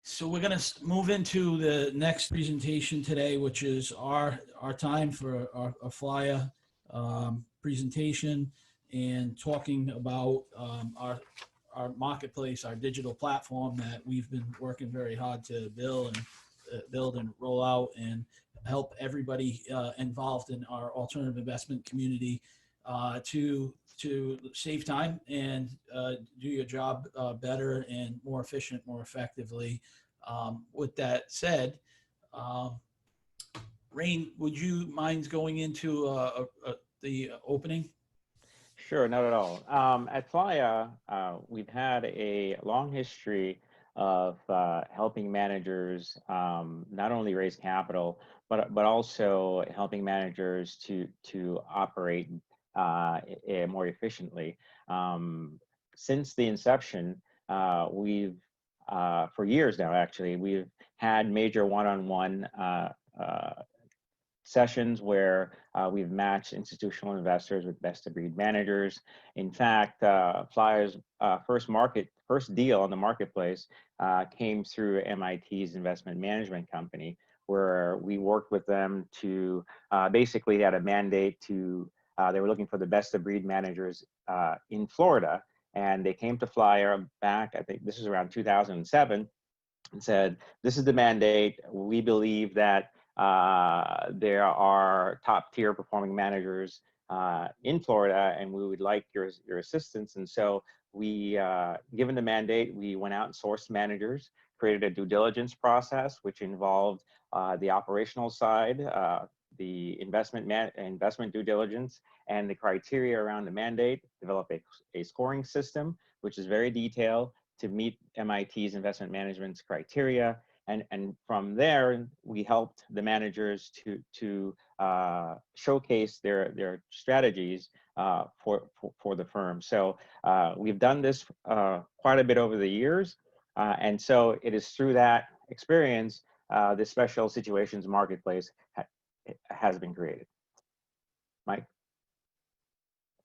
So we're going to move into the next presentation today, which is our time for our FLAIA presentation and talking about our marketplace, our digital platform that we've been working very hard to build and roll out and help everybody involved in our alternative investment community to save time and do your job better and more efficient, more effectively. With that said, Rain, would you mind going into the opening? Sure, not at all. At FLAIA, we've had a long history of helping managers not only raise capital, but also helping managers to operate more efficiently. Since the inception, we've for years now, actually, we've had major one-on-one sessions where we've matched institutional investors with best-of-breed managers. In fact, FLAIA's first deal on the marketplace came through MIT's investment management company, where we worked with them to basically had a mandate to, they were looking for the best-of-breed managers in Florida, and they came to FLAIA back, I think this is around 2007, and said, this is the mandate. We believe that there are top tier performing managers in Florida, and we would like your assistance. And so we, given the mandate, we went out and sourced managers, created a due diligence process, which involved the operational side, the investment due diligence, and the criteria around the mandate, develop a scoring system, which is very detailed to meet MIT's investment management's criteria. And from there, we helped the managers to showcase their strategies for the firm. So we've done this quite a bit over the years. And so it is through that experience, the special situations marketplace has been created. Mike?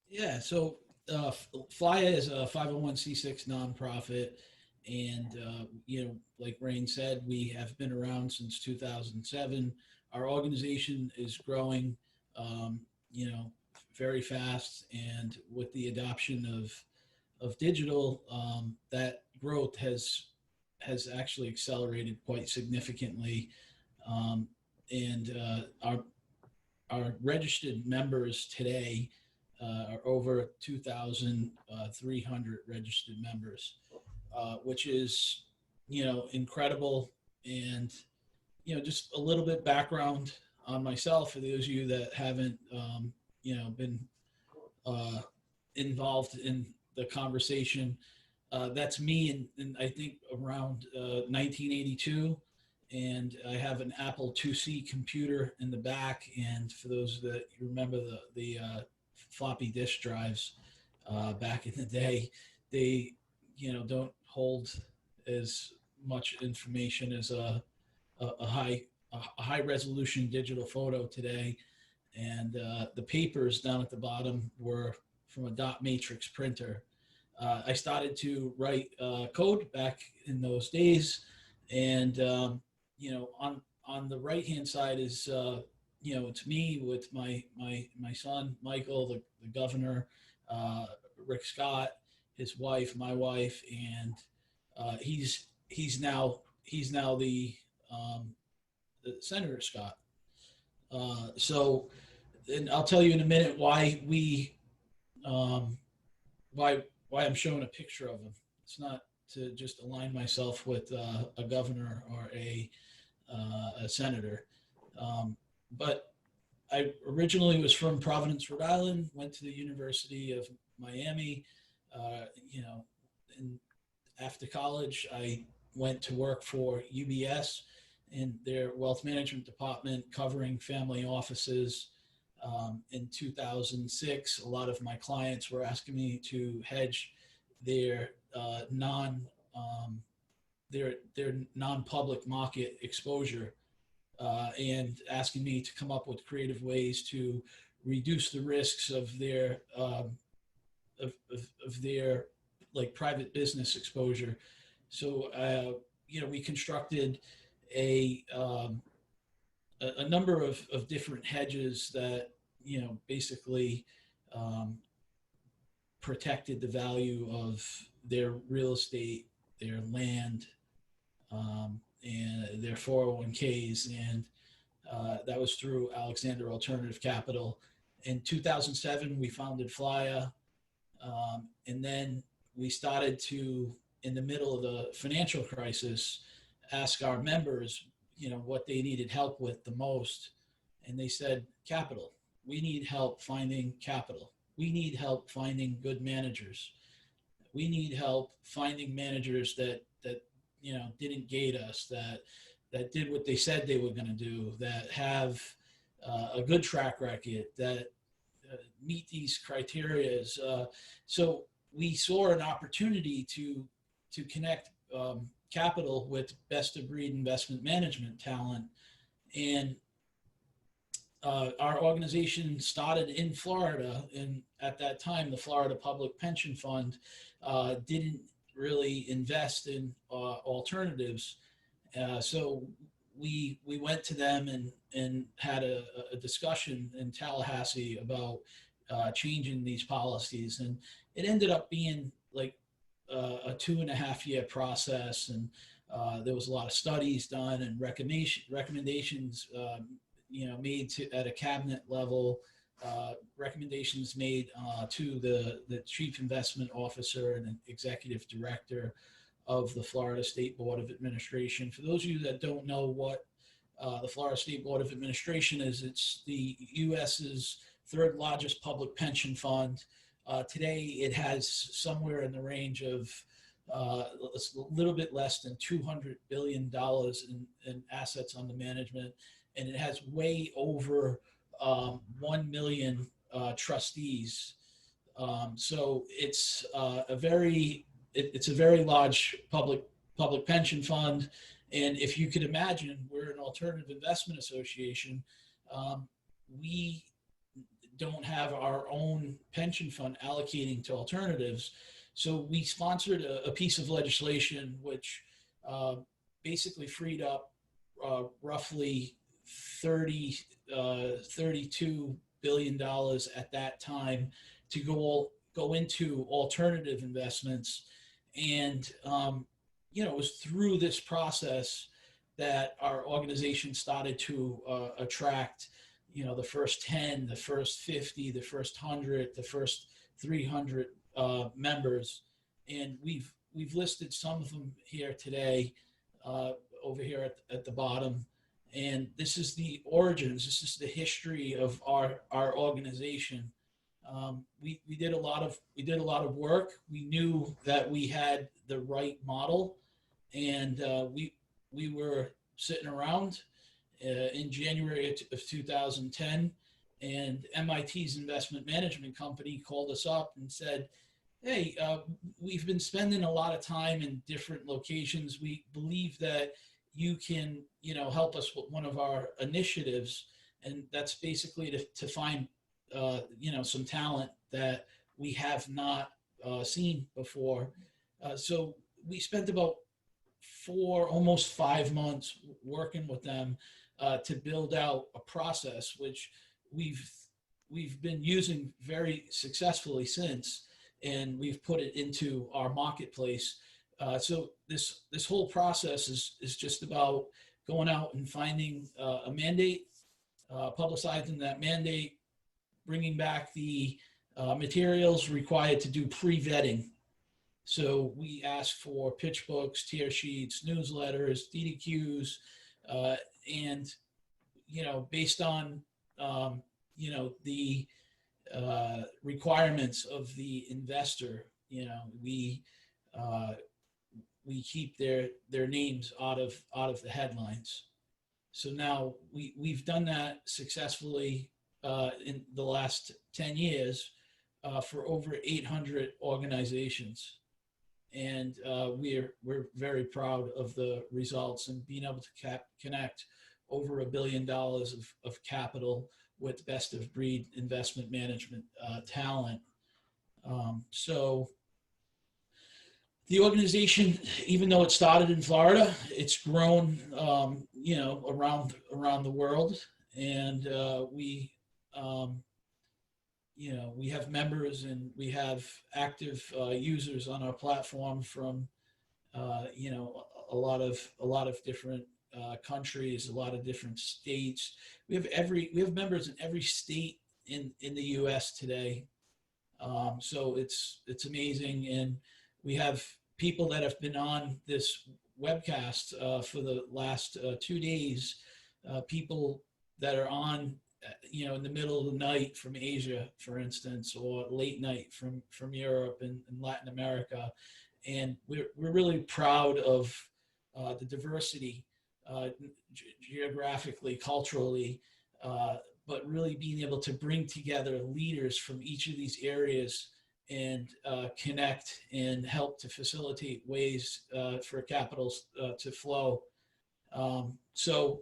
Yeah, so FLAIA is a 501c6 nonprofit. And, like Rain said, we have been around since 2007. Our organization is growing, very fast. And with the adoption of digital, that growth has actually accelerated quite significantly. And our registered members today are over 2,300 registered members. Which is, incredible. And, just a little bit background on myself for those of you that haven't, been involved in the conversation. That's me in I think around 1982. And I have an Apple IIc computer in the back. And for those that remember the floppy disk drives back in the day, they don't hold as much information as a high resolution digital photo today. And the papers down at the bottom were from a dot matrix printer. I started to write code back in those days. And, on the right hand side is, it's me with my son, Michael, the governor, Rick Scott, his wife, my wife, and he's now the Senator Scott. So, and I'll tell you in a minute why why I'm showing a picture of him. It's not to just align myself with a governor or a senator, but I originally was from Providence, Rhode Island. Went to the University of Miami. And after college, I went to work for UBS in their wealth management department, covering family offices. In 2006, a lot of my clients were asking me to hedge their non-public market exposure, and asking me to come up with creative ways to reduce the risks of their of their like private business exposure. So we constructed a a number of different hedges that basically um, protected the value of their real estate, their land, and their 401ks, and that was through Alexander Alternative Capital. In 2007, we founded FLAIA, and then we started to, in the middle of the financial crisis, ask our members, what they needed help with the most. And they said, capital. We need help finding capital. We need help finding good managers. We need help finding managers that didn't gate us, that did what they said they were going to do, that have a good track record, that meet these criteria. So we saw an opportunity to connect capital with best of breed investment management talent. And our organization started in Florida, and at that time, the Florida Public Pension Fund didn't really invest in alternatives. So we went to them and had a discussion in Tallahassee about changing these policies, and it ended up being like a 2.5 year process, and there was a lot of studies done and recommendations made at a cabinet level, recommendations made to the chief investment officer and executive director of the Florida State Board of Administration. For those of you that don't know what the Florida State Board of Administration is, it's the U.S.'s third largest public pension fund. Today, it has somewhere in the range of a little bit less than $200 billion in assets under management, and it has way over 1 million trustees. So it's a very large public pension fund. And if you could imagine, we're an alternative investment association. We don't have our own pension fund allocating to alternatives. So we sponsored a piece of legislation which basically freed up roughly $32 billion at that time to go into alternative investments. And it was through this process that our organization started to attract the first 10, the first 50, the first 100, the first 300 members. And we've listed some of them here today, over here at the bottom. And this is the origins. This is the history of our organization. We did a lot of work. We knew that we had the right model, and we were sitting around in January of 2010, and MIT's investment management company called us up and said, hey, we've been spending a lot of time in different locations. We believe that you can, help us with one of our initiatives. And that's basically to find, some talent that we have not seen before. So we spent about almost 5 months working with them to build out a process, which we've been using very successfully since, and we've put it into our marketplace. So this whole process is just about going out and finding a mandate, publicizing that mandate, bringing back the materials required to do pre-vetting. So we ask for pitch books, tier sheets, newsletters, DDQs, and based on the requirements of the investor, we keep their names out of the headlines. So now we've done that successfully in the last 10 years for over 800 organizations. And we're very proud of the results and being able to connect over $1 billion of capital with best of breed investment management talent. So The organization, even though it started in Florida, it's grown, around the world, and we have members and we have active users on our platform from a lot of different countries, a lot of different states. We have members in every state in the U.S. today. So it's amazing, and we have people that have been on this webcast for the last 2 days. People that are on, in the middle of the night from Asia, for instance, or late night from Europe and Latin America, and we're really proud of the diversity, geographically, culturally, but really being able to bring together leaders from each of these areas and connect and help to facilitate ways for capital to flow. So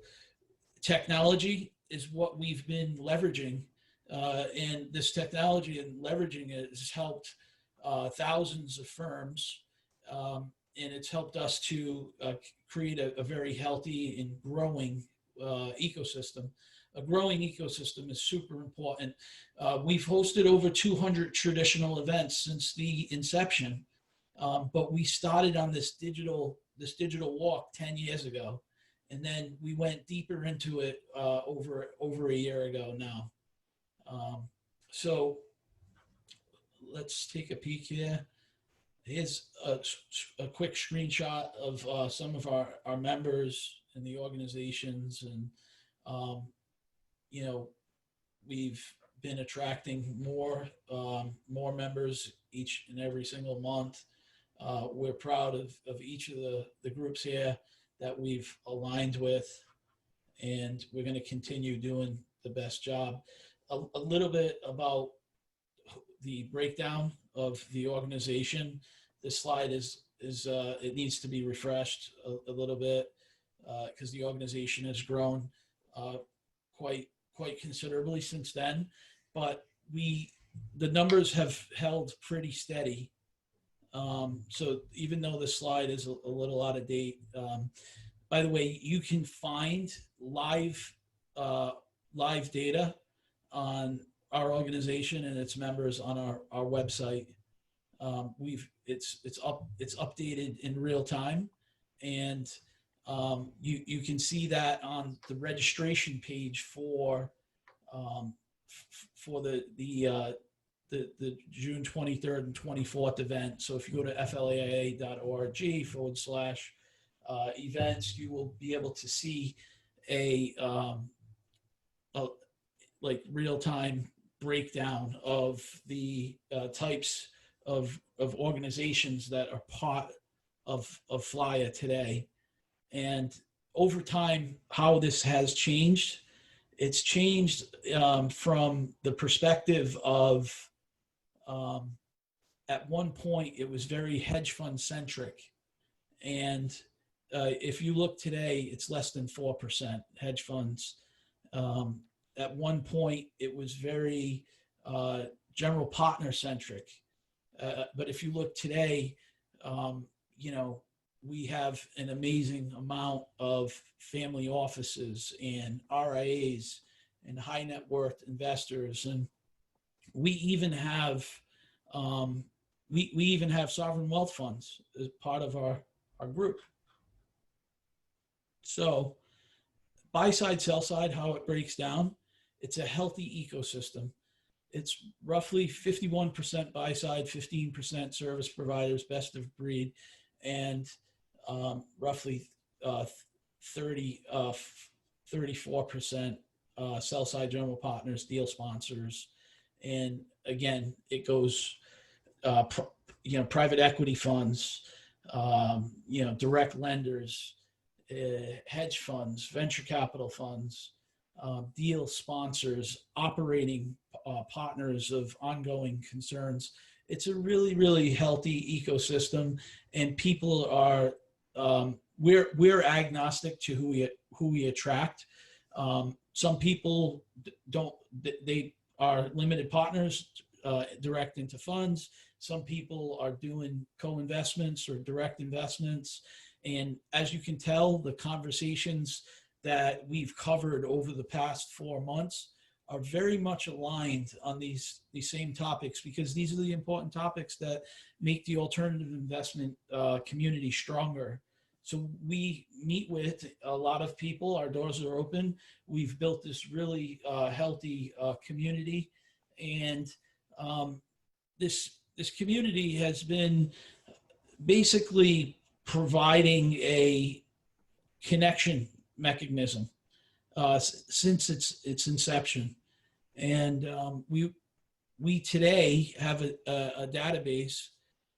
technology is what we've been leveraging, and this technology and leveraging it has helped thousands of firms, and it's helped us to create a very healthy and growing ecosystem. A growing ecosystem is super important. We've hosted over 200 traditional events since the inception, but we started on this digital walk 10 years ago, and then we went deeper into it over a year ago now. So let's take a peek here. Here's a quick screenshot of some of our members in the organizations, and we've been attracting more members each and every single month. We're proud of each of the groups here that we've aligned with, and we're going to continue doing the best job. A little bit about the breakdown of the organization. This slide is it needs to be refreshed a little bit because the organization has grown quite considerably since then, but the numbers have held pretty steady. So even though the slide is a little out of date, by the way, you can find live data on our organization and its members on our website. It's updated in real time, and you can see that on the registration page for the June 23rd and 24th event. So if you go to FLAIA.org/events, you will be able to see a like real-time breakdown of the types of organizations that are part of FLAIA today. And over time, how this has changed, it's changed from the perspective of at one point it was very hedge fund centric, and if you look today, it's less than 4% hedge funds. At one point, it was very general partner centric, but if you look today, we have an amazing amount of family offices and RIAs and high net worth investors, and we even have we even have sovereign wealth funds as part of our group. So buy side, sell side, how it breaks down, it's a healthy ecosystem. It's roughly 51% buy side, 15% service providers, best of breed, and roughly 34% sell side general partners, deal sponsors. And again, it goes, private equity funds, direct lenders, hedge funds, venture capital funds, deal sponsors, operating partners of ongoing concerns. It's a really, really healthy ecosystem, and people are we're agnostic to who we attract. Some people don't; they are limited partners, direct into funds. Some people are doing co-investments or direct investments. And as you can tell, the conversations that we've covered over the past 4 months are very much aligned on these same topics, because these are the important topics that make the alternative investment community stronger. So we meet with a lot of people. Our doors are open. We've built this really healthy community, and this community has been basically providing a connection mechanism since its inception. And we today have a database,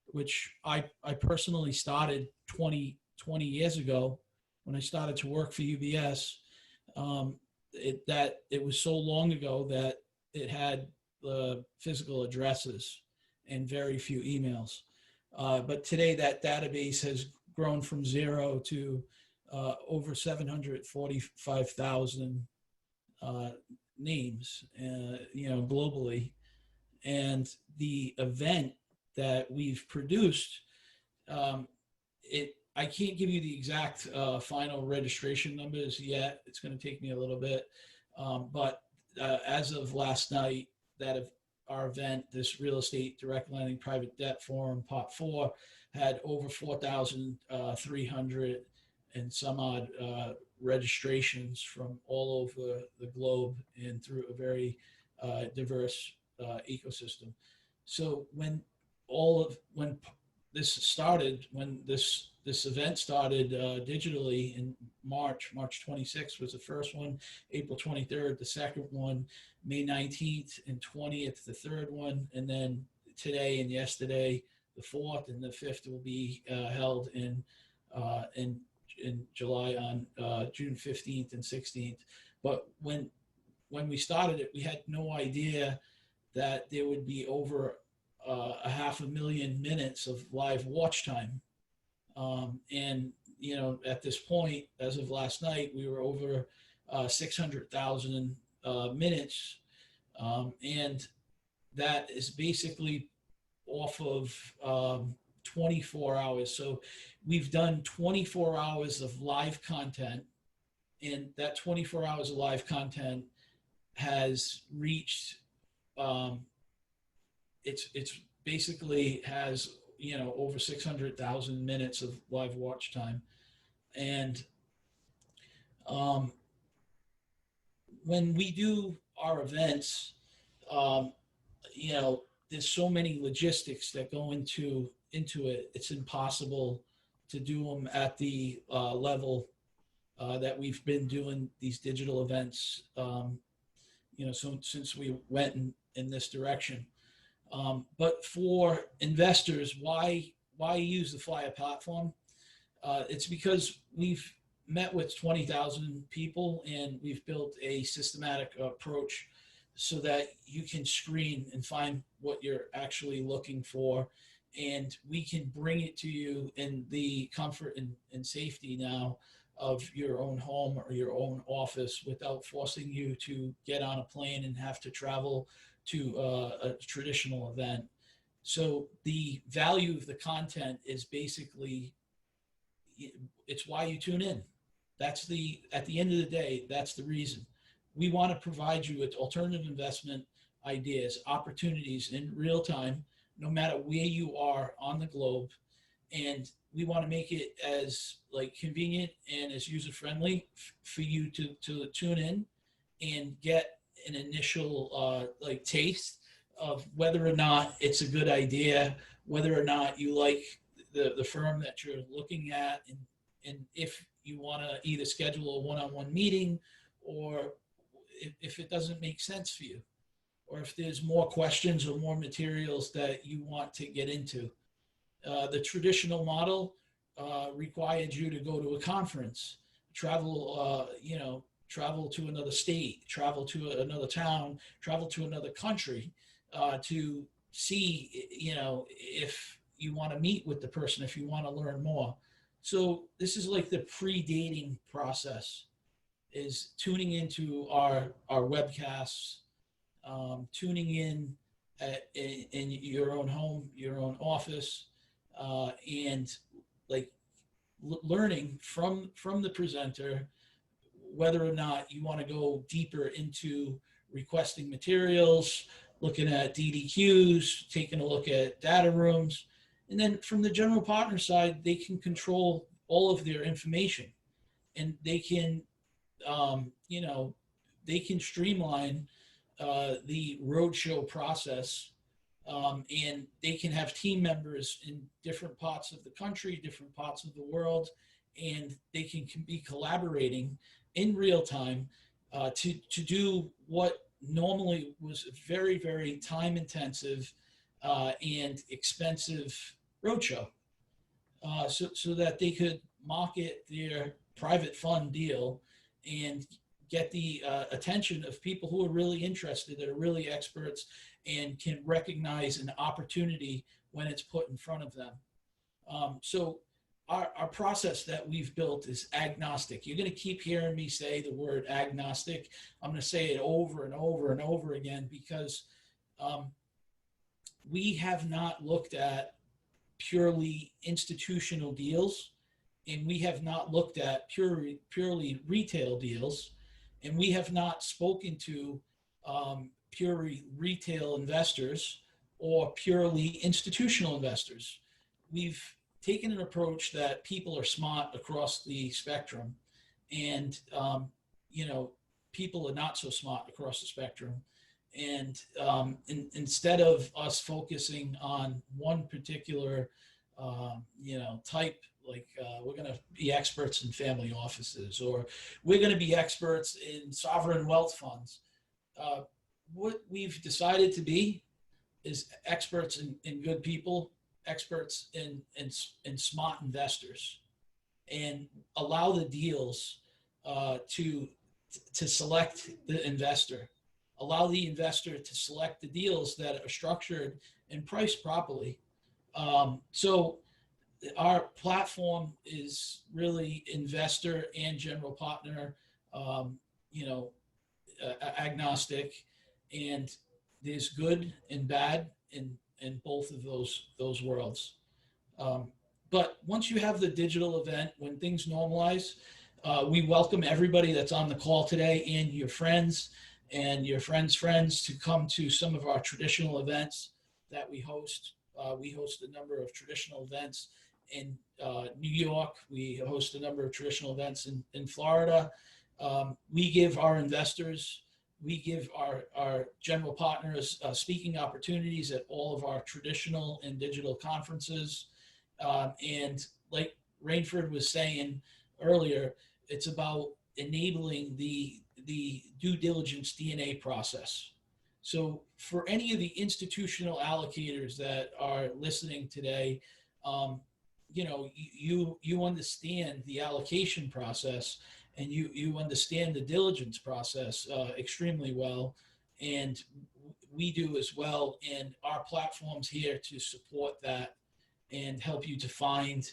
which I personally started 20 years ago when I started to work for UBS. It was so long ago that it had physical addresses and very few emails. But today that database has grown from 0 to over 745,000 names, globally. And the event that we've produced, I can't give you the exact final registration numbers yet. It's going to take me a little bit. But as of last night, our event, this Real Estate Direct Lending Private Debt Forum, Part 4, had over 4,300 and some odd registrations from all over the globe and through a very diverse ecosystem. So when this event started digitally in March 26th was the first one, April 23rd, the second one, May 19th and 20th, the third one, and then today and yesterday, the fourth, and the fifth will be held in July on June 15th and 16th. But when we started it, we had no idea that there would be over 500,000 minutes of live watch time. And, at this point, as of last night, we were over 600,000 minutes. And that is basically off of 24 hours. So we've done 24 hours of live content, and that 24 hours of live content has reached, it's basically has, over 600,000 minutes of live watch time. And when we do our events, there's so many logistics that go into it. It's impossible to do them at the level that we've been doing these digital events, so since we went in this direction. But for investors, why use the FLAIA platform? It's because we've met with 20,000 people, and we've built a systematic approach so that you can screen and find what you're actually looking for. And we can bring it to you in the comfort and safety now of your own home or your own office, without forcing you to get on a plane and have to travel to a traditional event. So the value of the content is basically, it's why you tune in. At the end of the day, that's the reason. We want to provide you with alternative investment ideas, opportunities in real time, no matter where you are on the globe. And we want to make it as convenient and as user-friendly for you to tune in and get an initial taste of whether or not it's a good idea, whether or not you like the firm that you're looking at, and if you want to either schedule a one-on-one meeting, or if it doesn't make sense for you, or if there's more questions or more materials that you want to get into. The traditional model required you to go to a conference, travel to another state, travel to another town, travel to another country to see, if you want to meet with the person, if you want to learn more. So this is like the pre-dating process, is tuning into our webcasts, tuning in in your own home, your own office, and like learning from the presenter whether or not you want to go deeper into requesting materials, looking at DDQs, taking a look at data rooms. And then from the general partner side, they can control all of their information, and they can, you know, they can streamline the roadshow process, and they can have team members in different parts of the country, different parts of the world, and they can be collaborating in real time to do what normally was a very, very time intensive and expensive roadshow. So that they could market their private fund deal and get the attention of people who are really interested, that are really experts, and can recognize an opportunity when it's put in front of them. So our process that we've built is agnostic. You're going to keep hearing me say the word agnostic. I'm going to say it over and over and over again because we have not looked at purely institutional deals, and we have not looked at purely retail deals, and we have not spoken to purely retail investors or purely institutional investors. We've taken an approach that people are smart across the spectrum, and you know, people are not so smart across the spectrum. And instead of us focusing on one particular, you know, type, like we're going to be experts in family offices, or we're going to be experts in sovereign wealth funds. What we've decided to be is experts in good people, experts in smart investors, and allow the deals to select the investor. Allow the investor to select the deals that are structured and priced properly. So our platform is really investor and general partner, you know, agnostic, and there's good and bad in both of those worlds. But once you have the digital event, when things normalize, we welcome everybody that's on the call today and your friends and your friends' friends to come to some of our traditional events that we host. We host a number of traditional events in New York. We host a number of traditional events in Florida. We give our investors, we give our general partners speaking opportunities at all of our traditional and digital conferences. And like Rainford was saying earlier, it's about enabling the due diligence DNA process. So for any of the institutional allocators that are listening today, you know, you understand the allocation process, and you understand the diligence process extremely well, and we do as well. And our platform's here to support that and help you to find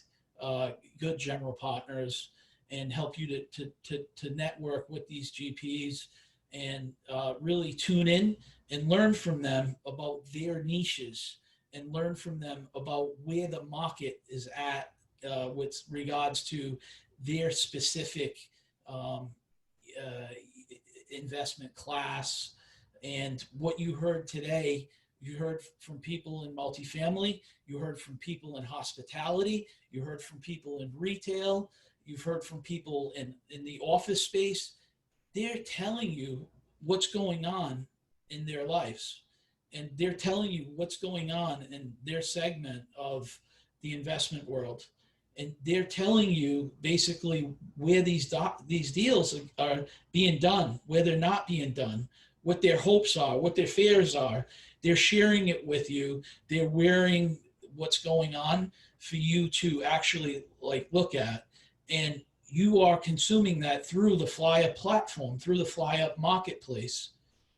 good general partners, and help you to network with these GPs, and really tune in and learn from them about their niches, and learn from them about where the market is at with regards to their specific investment class. And what you heard today, you heard from people in multifamily, you heard from people in hospitality, you heard from people in retail, you've heard from people in the office space. They're telling you what's going on in their lives, and they're telling you what's going on in their segment of the investment world. And they're telling you basically where these deals are being done, where they're not being done, what their hopes are, what their fears are. They're sharing it with you. They're wearing what's going on for you to actually like look at. And you are consuming that through the FLAIA platform, through the FLAIA Marketplace.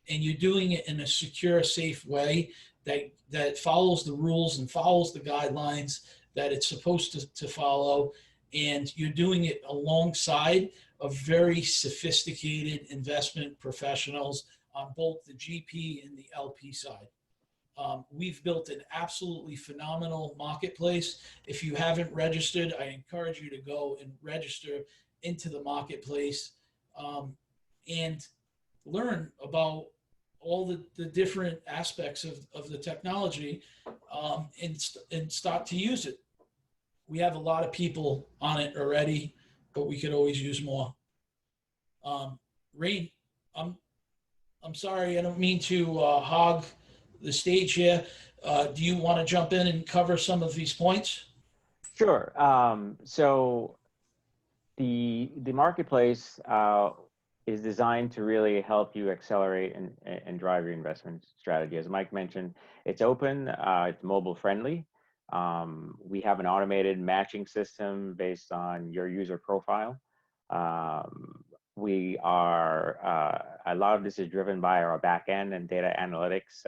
And you're doing it in a secure, safe way that follows the rules and follows the guidelines that it's supposed to follow. And you're doing it alongside of very sophisticated investment professionals on both the GP and the LP side. We've built an absolutely phenomenal marketplace. If you haven't registered, I encourage you to go and register into the marketplace, and learn about all the different aspects of the technology, and start to use it. We have a lot of people on it already, but we could always use more. Rain, I'm I'm sorry, I don't mean to hog the stage here. Do you want to jump in and cover some of these points? Sure. So the marketplace is designed to really help you accelerate and drive your investment strategy. As Mike mentioned, it's open, it's mobile friendly. We have an automated matching system based on your user profile. We are, a lot of this is driven by our backend and data analytics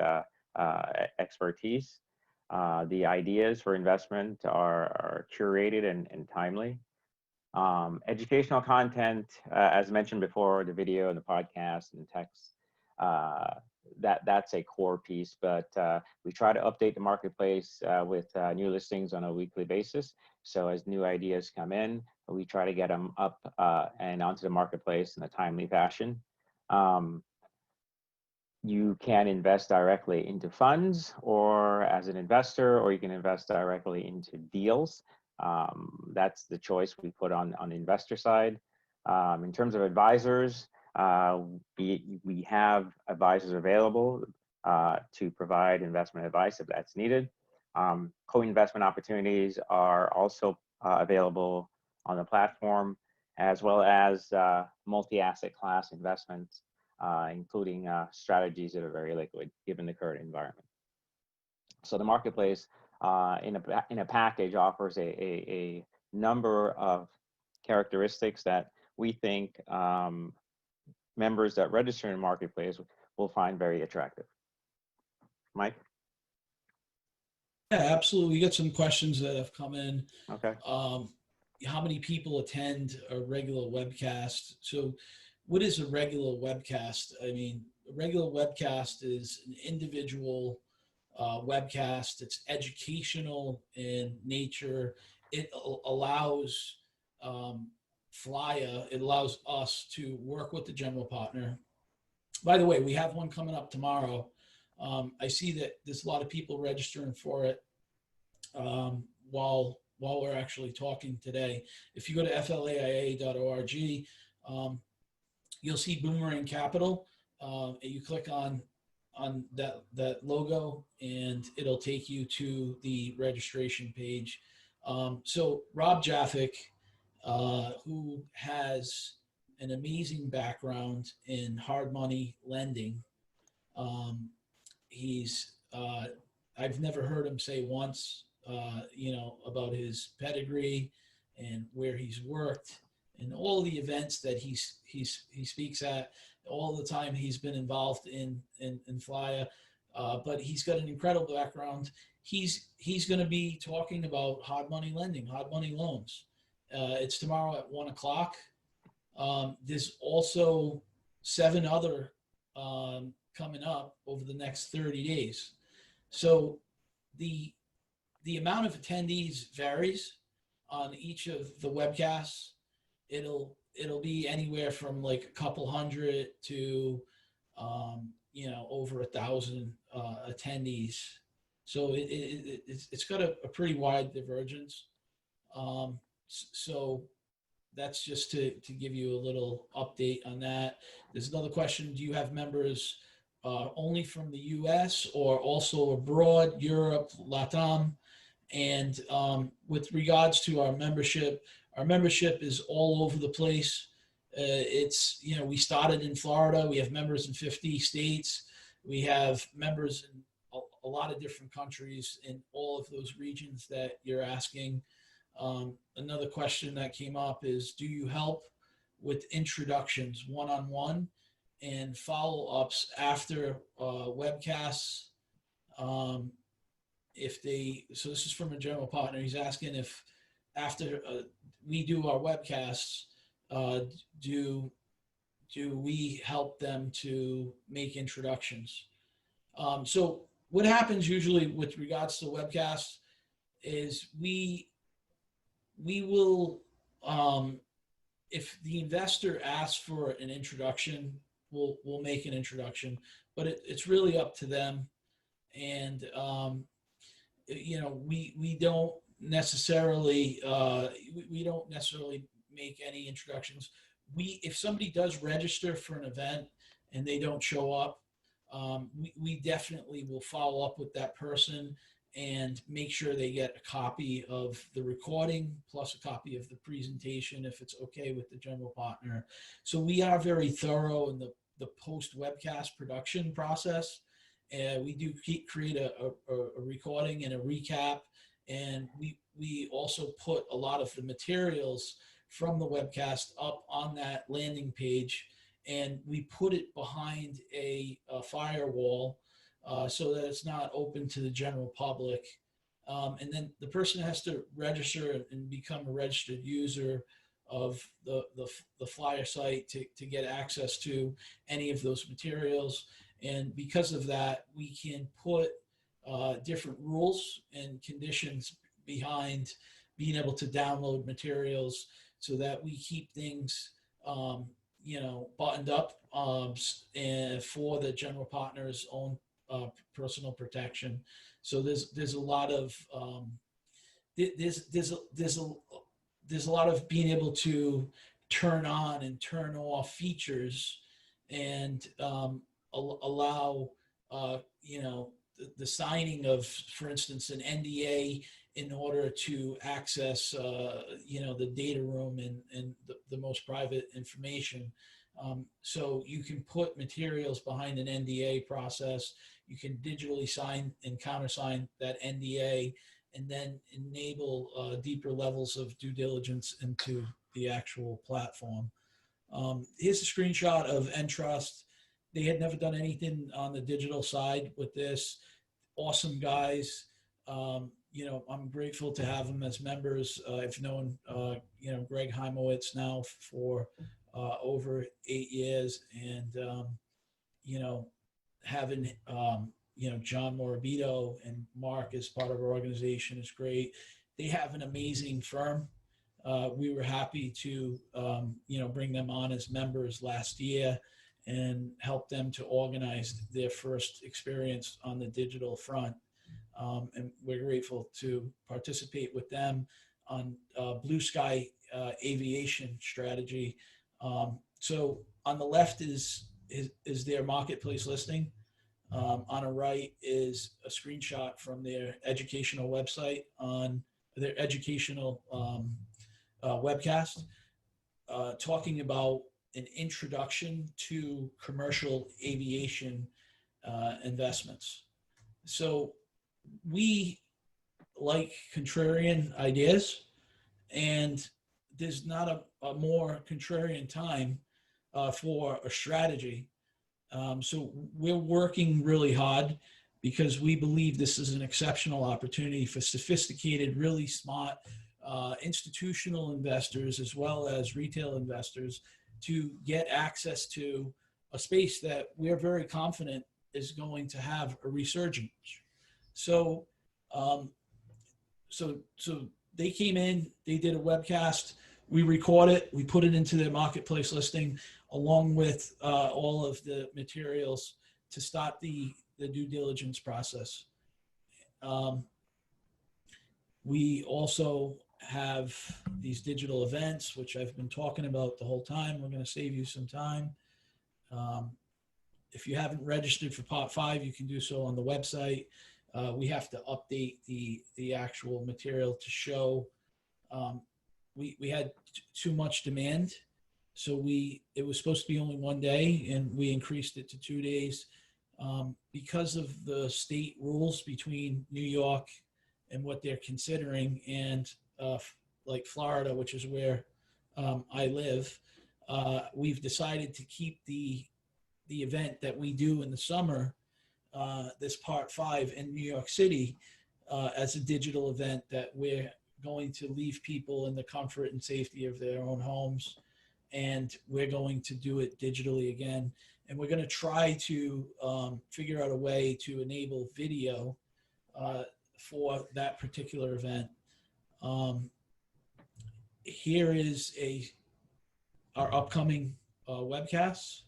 expertise. The ideas for investment are curated and timely. Educational content, as mentioned before, the video and the podcast and text, that's a core piece, but we try to update the marketplace with new listings on a weekly basis. So as new ideas come in, we try to get them up and onto the marketplace in a timely fashion. You can invest directly into funds or as an investor, or you can invest directly into deals. That's the choice we put on the investor side. In terms of advisors, we have advisors available to provide investment advice if that's needed. Co-investment opportunities are also available on the platform, as well as multi-asset class investments, including strategies that are very liquid given the current environment. So the marketplace in a package offers a number of characteristics that we think members that register in the marketplace will find very attractive. Mike? Yeah, absolutely. We got some questions that have come in. Okay. How many people attend a regular webcast? So what is a regular webcast? I mean, a regular webcast is an individual webcast. It's educational in nature. It allows FLAIA, it allows us to work with the general partner. By the way, we have one coming up tomorrow. I see that there's a lot of people registering for it while we're actually talking today. If you go to flaia.org, you'll see Boomerang Capital. You click on that logo, and it'll take you to the registration page. So Rob Jaffick, who has an amazing background in hard money lending, he's I've never heard him say once, about his pedigree and where he's worked and all the events that he speaks at, all the time he's been involved in FLAIA. But he's got an incredible background. He's going to be talking about hard money lending, hard money loans. It's tomorrow at 1:00. There's also 7 other coming up over the next 30 days. So the amount of attendees varies on each of the webcasts. It'll be anywhere from like a couple hundred to over 1,000 attendees. So it's got a pretty wide divergence. So that's just to give you a little update on that. There's another question. Do you have members only from the US or also abroad, Europe, LATAM? And with regards to our membership is all over the place. It's, we started in Florida. We have members in 50 states. We have members in a lot of different countries in all of those regions that you're asking. Another question that came up is, do you help with introductions one-on-one and follow-ups after webcasts? So this is from a general partner. He's asking if after we do our webcasts, do we help them to make introductions? So what happens usually with regards to webcasts is we will, if the investor asks for an introduction, we'll make an introduction, but it's really up to them. And we don't necessarily we don't necessarily make any introductions. If somebody does register for an event and they don't show up, we definitely will follow up with that person and make sure they get a copy of the recording plus a copy of the presentation if it's okay with the general partner. So we are very thorough in the post webcast production process. And we do create a recording and a recap, and we also put a lot of the materials from the webcast up on that landing page, and we put it behind a firewall so that it's not open to the general public. And then the person has to register and become a registered user of the FLAIA site to get access to any of those materials. And because of that, we can put different rules and conditions behind being able to download materials so that we keep things, buttoned up and for the general partner's own personal protection. So there's a lot of there's a lot of being able to turn on and turn off features and allow the signing of, for instance, an NDA in order to access the data room and the most private information. So you can put materials behind an NDA process. You can digitally sign and countersign that NDA, and then enable deeper levels of due diligence into the actual platform. Here's a screenshot of Entrust. They had never done anything on the digital side with this. Awesome guys. I'm grateful to have them as members. I've known, Greg Heimowitz now for over 8 years, and, having, John Morabito and Mark as part of our organization is great. They have an amazing firm. We were happy to, bring them on as members last year and help them to organize their first experience on the digital front. And we're grateful to participate with them on Blue Sky aviation strategy. So on the left is their marketplace listing. On the right is a screenshot from their educational website on their educational webcast, talking about an introduction to commercial aviation investments. So we like contrarian ideas, and there's not a more contrarian time for a strategy. So we're working really hard because we believe this is an exceptional opportunity for sophisticated, really smart institutional investors as well as retail investors to get access to a space that we're very confident is going to have a resurgence. So, so they came in, they did a webcast, we record it, we put it into their marketplace listing along with all of the materials to start the due diligence process. We also have these digital events, which I've been talking about the whole time. We're going to save you some time. If you haven't registered for Part 5, you can do so on the website. We have to update the actual material to show. We had too much demand, so it was supposed to be only 1 day, and we increased it to 2 days because of the state rules between New York and what they're considering, and like Florida, which is where I live. We've decided to keep the event that we do in the summer, this Part 5 in New York City, as a digital event that we're going to leave people in the comfort and safety of their own homes, and we're going to do it digitally again. and we're going to try to figure out a way to enable video for that particular event. Here is our upcoming webcasts.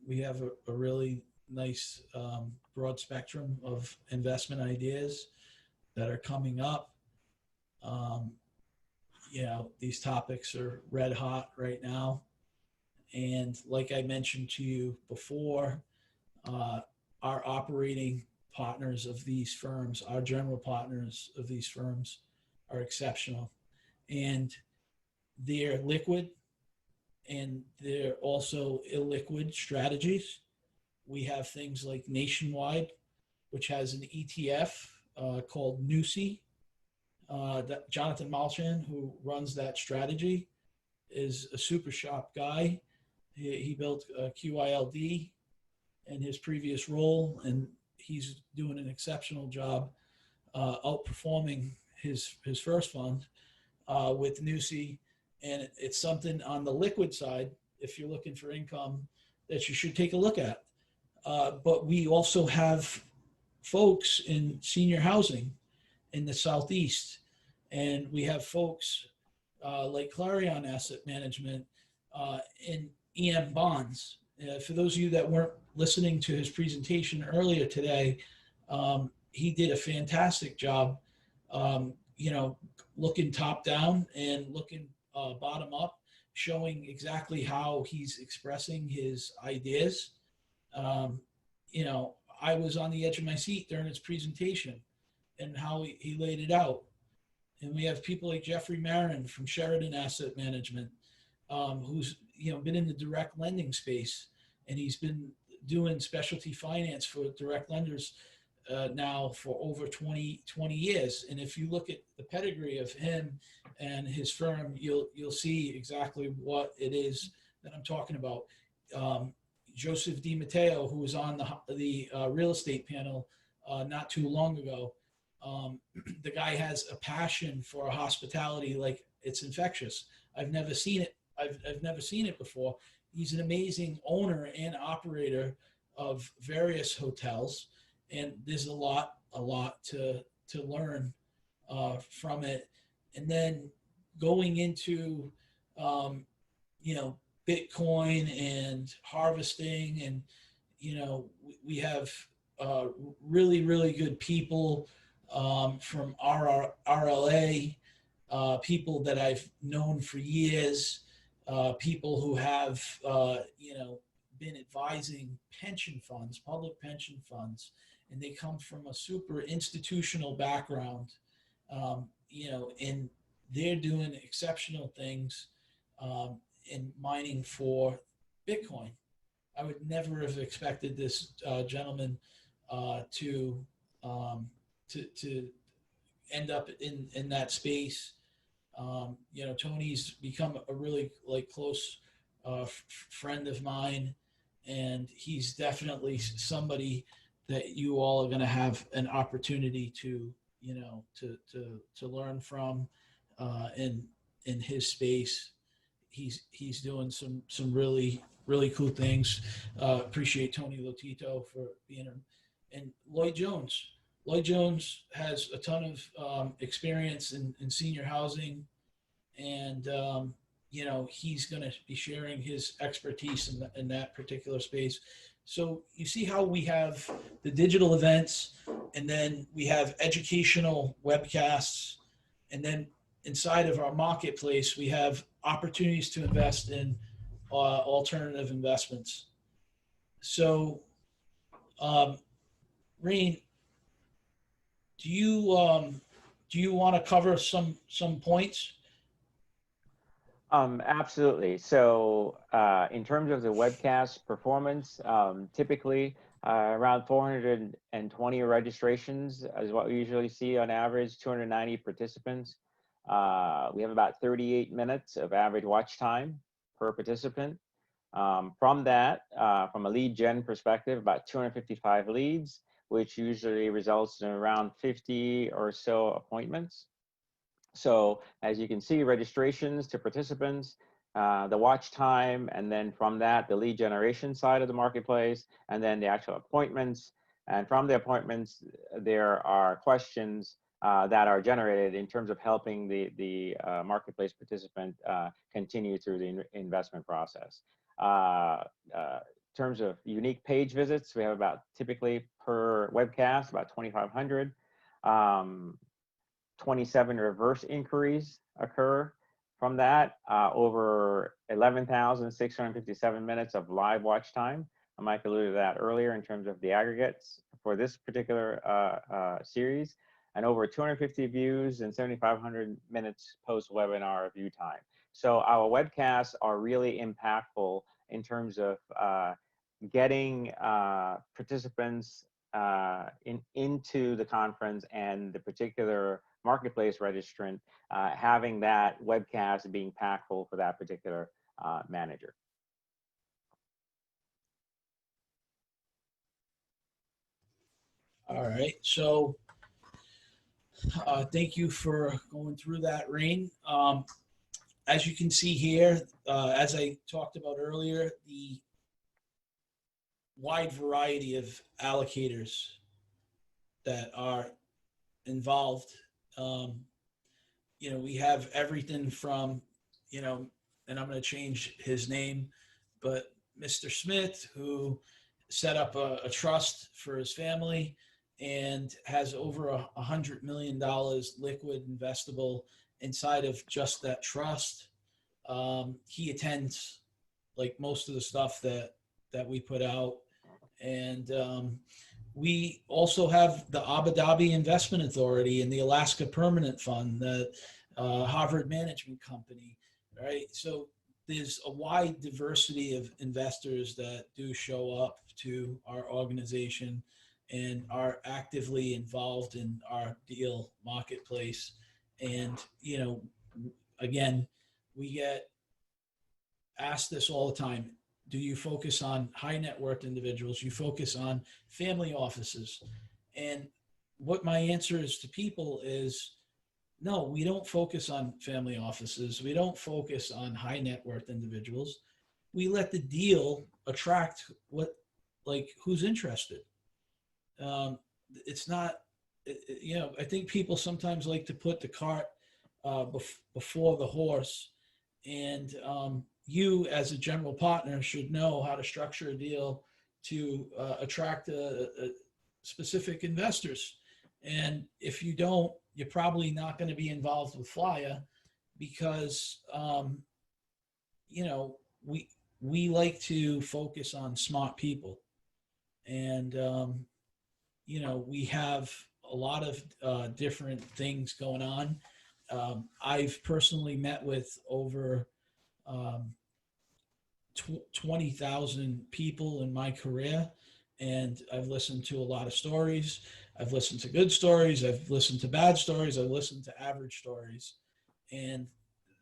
We have a really nice broad spectrum of investment ideas that are coming up. These topics are red hot right now. And like I mentioned to you before, our operating partners of these firms, our general partners of these firms are exceptional. And they're liquid and they're also illiquid strategies. We have things like Nationwide, which has an ETF called NUSI. That Jonathan Malchan, who runs that strategy, is a super sharp guy. He built QILD in his previous role, and he's doing an exceptional job outperforming his first fund with NUSI. And it's something on the liquid side, if you're looking for income, that you should take a look at. But we also have folks in senior housing in the Southeast, and we have folks like Clarion Asset Management in EM Bonds. For those of you that weren't listening to his presentation earlier today, he did a fantastic job, looking top down and looking bottom up, showing exactly how he's expressing his ideas. I was on the edge of my seat during his presentation and how he laid it out. And we have people like Jeffrey Marin from Sheridan Asset Management, who's been in the direct lending space, and he's been doing specialty finance for direct lenders now for over 20 years. And if you look at the pedigree of him and his firm, you'll see exactly what it is that I'm talking about. Joseph DiMatteo, who was on the real estate panel not too long ago, the guy has a passion for hospitality like it's infectious. I've never seen it. I've never seen it before. He's an amazing owner and operator of various hotels, and there's a lot to learn from it. And then going into Bitcoin and harvesting, and we have really good people from RLA, people that I've known for years, people who have been advising pension funds, public pension funds, and they come from a super institutional background, and they're doing exceptional things in mining for Bitcoin. I would never have expected this gentleman to end up in that space. Tony's become a really close friend of mine, and he's definitely somebody that you all are going to have an opportunity to learn from in his space. He's doing some really cool things. Appreciate Tony Lotito for being here. And Lloyd Jones. Lloyd Jones has a ton of experience in senior housing, and he's going to be sharing his expertise in that particular space. So you see how we have the digital events, and then we have educational webcasts, and then inside of our marketplace, we have opportunities to invest in alternative investments. So, Rain, do you want to cover some points? Absolutely. So in terms of the webcast performance, typically around 420 registrations is what we usually see on average, 290 participants. We have about 38 minutes of average watch time per participant. From that, from a lead gen perspective, about 255 leads, which usually results in around 50 or so appointments. So as you can see, registrations to participants the watch time, and then from that, the lead generation side of the marketplace, and then the actual appointments. And from the appointments, there are questions that are generated in terms of helping the marketplace participant continue through the investment process. In terms of unique page visits, we have about typically per webcast, about 2,500. 27 reverse inquiries occur from that, over 11,657 minutes of live watch time. Mike alluded to that earlier in terms of the aggregates for this particular series, and over 250 views and 7,500 minutes post-webinar view time. So our webcasts are really impactful in terms of getting participants into the conference and the particular marketplace registrant, having that webcast being impactful for that particular manager. All right, so thank you for going through that, Rain. As you can see here, as I talked about earlier, the wide variety of allocators that are involved. We have everything from, and I'm going to change his name, but Mr. Smith, who set up a trust for his family and has over $100 million liquid investable inside of just that trust. He attends like most of the stuff that we put out. And we also have the Abu Dhabi Investment Authority and the Alaska Permanent Fund, the Harvard Management Company, right? So there's a wide diversity of investors that do show up to our organization and are actively involved in our deal marketplace. And, again, we get asked this all the time. Do you focus on high net worth individuals? You focus on family offices? And what my answer is to people is, no, we don't focus on family offices. We don't focus on high net worth individuals. We let the deal attract who's interested. It's not, I think people sometimes like to put the cart before the horse. And you as a general partner should know how to structure a deal to attract specific investors. And if you don't, you're probably not going to be involved with FLAIA because, we like to focus on smart people. And, we have a lot of different things going on. I've personally met with over 20,000 people in my career, and I've listened to a lot of stories. I've listened to good stories. I've listened to bad stories. I've listened to average stories. And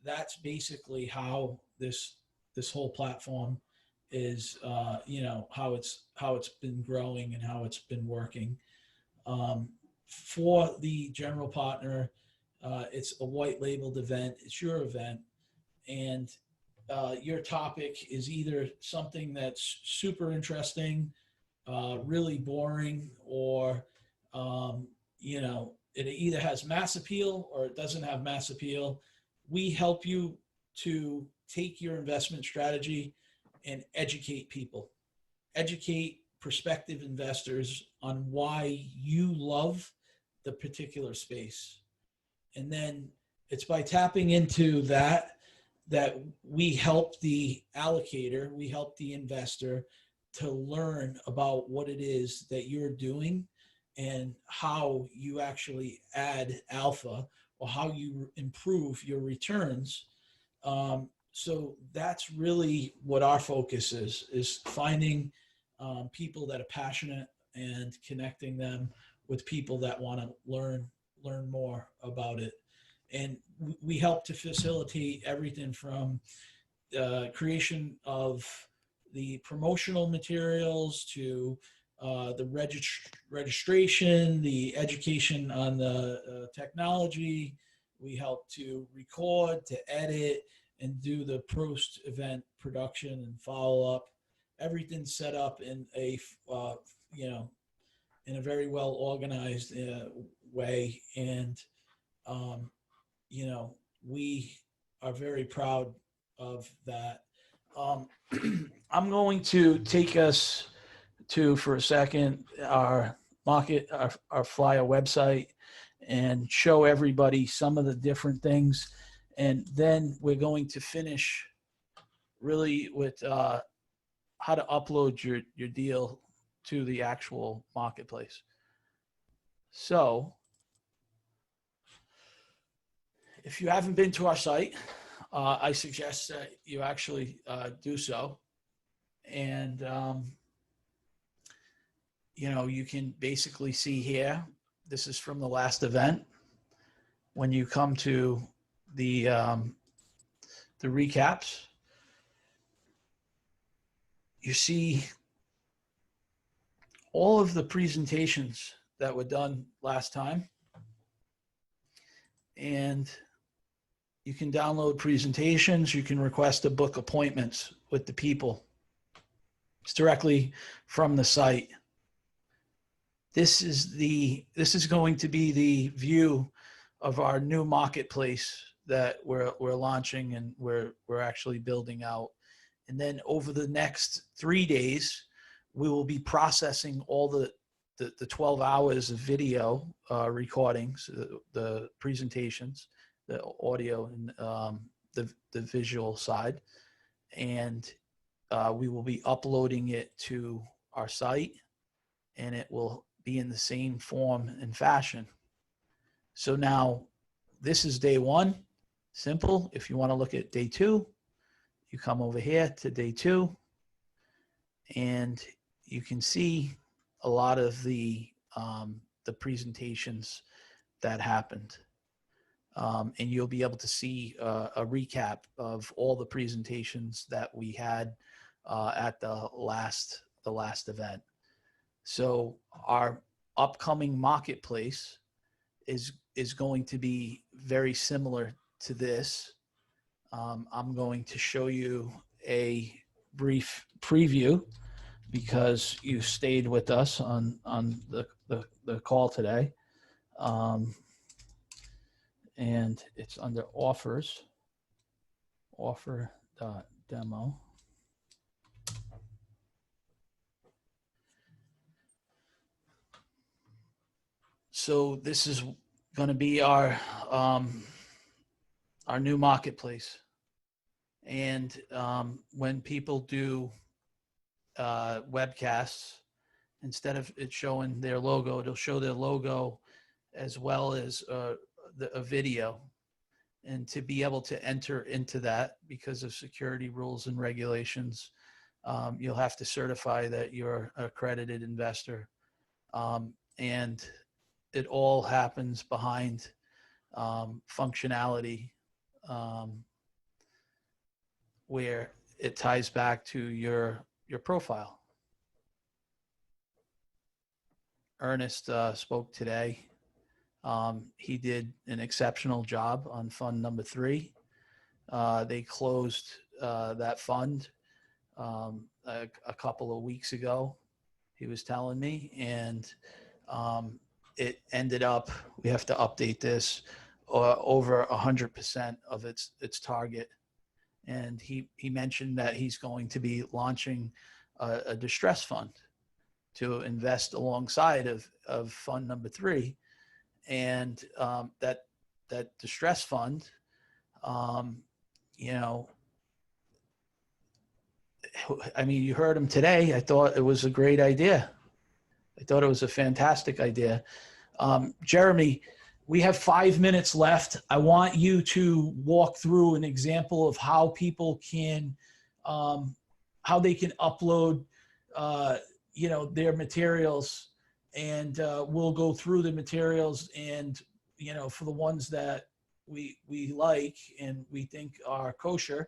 that's basically how this whole platform is, how it's been growing and how it's been working. For the general partner, it's a white labeled event. It's your event. And your topic is either something that's super interesting, really boring, or, it either has mass appeal or it doesn't have mass appeal. We help you to take your investment strategy and educate people, educate prospective investors on why you love the particular space. And then it's by tapping into that we help the allocator, we help the investor to learn about what it is that you're doing and how you actually add alpha or how you improve your returns. So that's really what our focus is finding people that are passionate and connecting them with people that want to learn more about it. And we help to facilitate everything from creation of the promotional materials to the registration, the education on the technology. We help to record, to edit, and do the post event production and follow up. Everything's set up in a you know, in a very well organized way, and you know, we are very proud of that. I'm going to take us to, for a second, our FLAIA website, and show everybody some of the different things. And then we're going to finish really with how to upload your deal to the actual marketplace. So if you haven't been to our site, I suggest that you actually do so. And, you know, you can basically see here, this is from the last event. When you come to the recaps, you see all of the presentations that were done last time. And you can download presentations. You can request to book appointments with the people. It's directly from the site. This is going to be the view of our new marketplace that we're launching and we're actually building out. And then over the next 3 days, we will be processing all the 12 hours of video recordings, the presentations, the audio, and the visual side. And we will be uploading it to our site, and it will be in the same form and fashion. So now this is day one, simple. If you want to look at day two, you come over here to day two, and you can see a lot of the presentations that happened. And you'll be able to see a recap of all the presentations that we had at the last event. So our upcoming marketplace is going to be very similar to this. I'm going to show you a brief preview because you stayed with us on the call today. And it's under offers, offer.demo. So this is going to be our new marketplace. And when people do webcasts, instead of it showing their logo, it'll show their logo as well as a video. And to be able to enter into that, because of security rules and regulations, you'll have to certify that you're an accredited investor. And it all happens behind functionality where it ties back to your profile. Ernest spoke today. He did an exceptional job on fund number 3. They closed that fund a couple of weeks ago, he was telling me, and it ended up, we have to update this, over 100% of its target. And he mentioned that he's going to be launching a distress fund to invest alongside of fund number 3. And that distress fund, you know, I mean, you heard him today. I thought it was a great idea. I thought it was a fantastic idea. Jeremy, we have 5 minutes left. I want you to walk through an example of how people can, how they can upload, you know, their materials, and we'll go through the materials, and, you know, for the ones that we like and we think are kosher,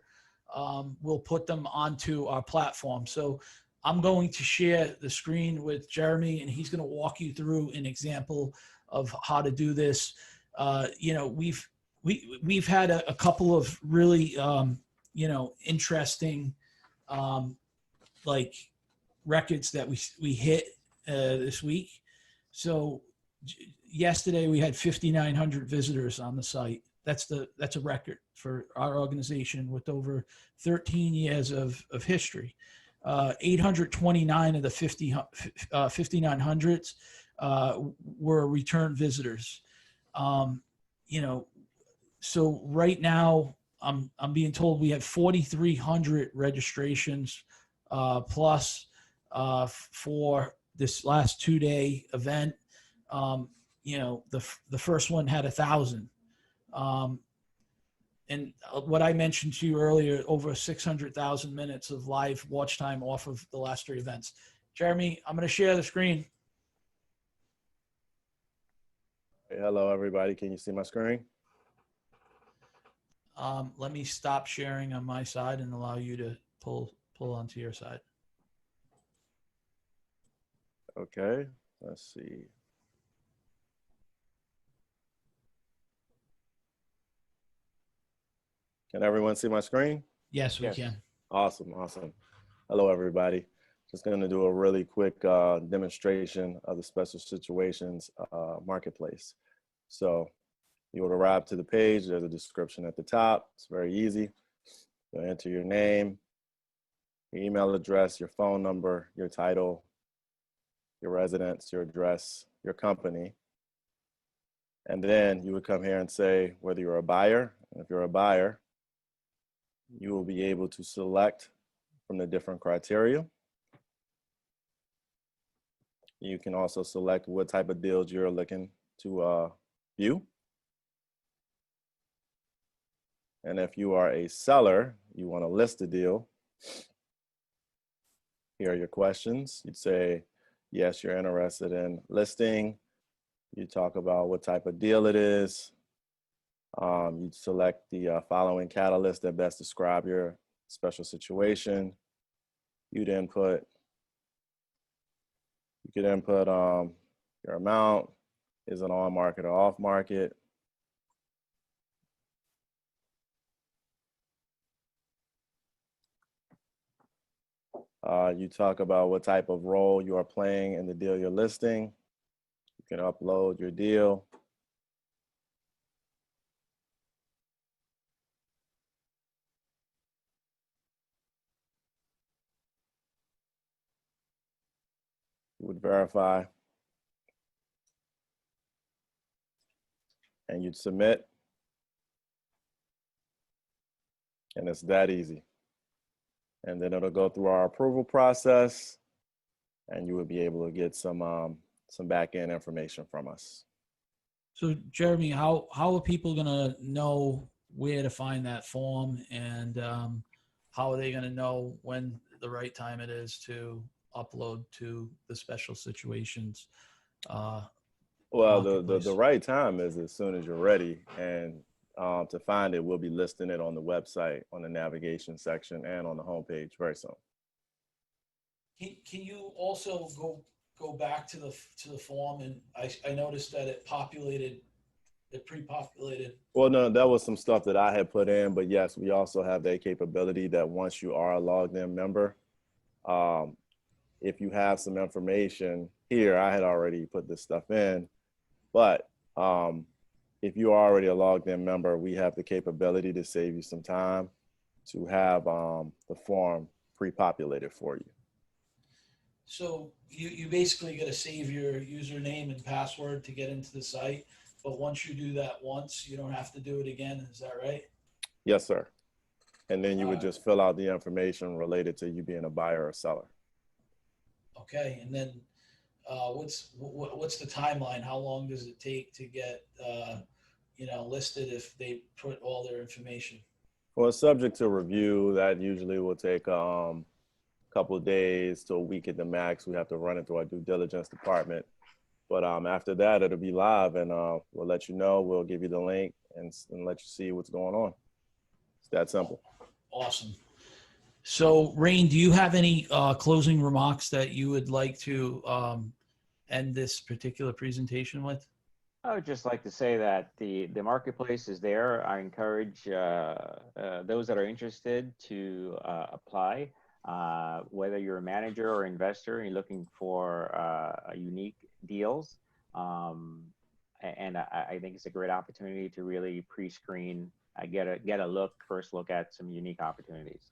we'll put them onto our platform. So I'm going to share the screen with Jeremy, and he's going to walk you through an example of how to do this. You know, we've had a couple of really, interesting, like records that we hit this week. So yesterday we had 5,900 visitors on the site. That's a record for our organization with over 13 years of history. 829 of the 5,900s were return visitors. So right now I'm being told we have 4,300 registrations plus for this last 2-day event. The first one had 1,000. And what I mentioned to you earlier, over 600,000 minutes of live watch time off of the last 3 events. Jeremy, I'm going to share the screen. Hey, hello, everybody. Can you see my screen? Let me stop sharing on my side and allow you to pull onto your side. Okay, let's see. Can everyone see my screen? Yes, we can. Awesome, awesome. Hello, everybody. Just going to do a really quick demonstration of the Special Situations Marketplace. So you would arrive to the page. There's a description at the top. It's very easy. You'll enter your name, your email address, your phone number, your title, your residence, your address, your company. And then you would come here and say whether you're a buyer. And if you're a buyer, you will be able to select from the different criteria. You can also select what type of deals you're looking to view. And if you are a seller, you want to list a deal. Here are your questions. You'd say, yes, you're interested in listing. You talk about what type of deal it is. You'd select the following catalysts that best describe your special situation. You could input your amount. Is it on market or off market? You talk about what type of role you are playing in the deal you're listing. You can upload your deal. You would verify. And you'd submit. And it's that easy. And then it'll go through our approval process, and you would be able to get some back-end information from us. So Jeremy, how are people going to know where to find that form, and how are they going to know when the right time it is to upload to the Special Situations? Well, the right time is as soon as you're ready, and to find it, we'll be listing it on the website, on the navigation section, and on the homepage very soon. Can you also go back to the form? And I noticed that it pre-populated. Well, no, that was some stuff that I had put in, but yes, we also have that capability that once you are a logged in member, if you have some information here, I had already put this stuff in, but if you are already a logged in member, we have the capability to save you some time to have the form pre-populated for you. So you basically got to save your username and password to get into the site. But once you do that once, you don't have to do it again. Is that right? Yes, sir. And then you would just fill out the information related to you being a buyer or seller. Okay. And then what's the timeline? How long does it take to get listed if they put all their information? Well, it's subject to review. That usually will take couple of days to a week at the max. We have to run it through our due diligence department. But after that, it'll be live, and we'll let you know. We'll give you the link and let you see what's going on. It's that simple. Awesome. So, Rain, do you have any closing remarks that you would like to end this particular presentation with? I would just like to say that the marketplace is there. I encourage those that are interested to apply. Whether you're a manager or investor and you're looking for unique deals, and I think it's a great opportunity to really pre-screen, get a first look at some unique opportunities.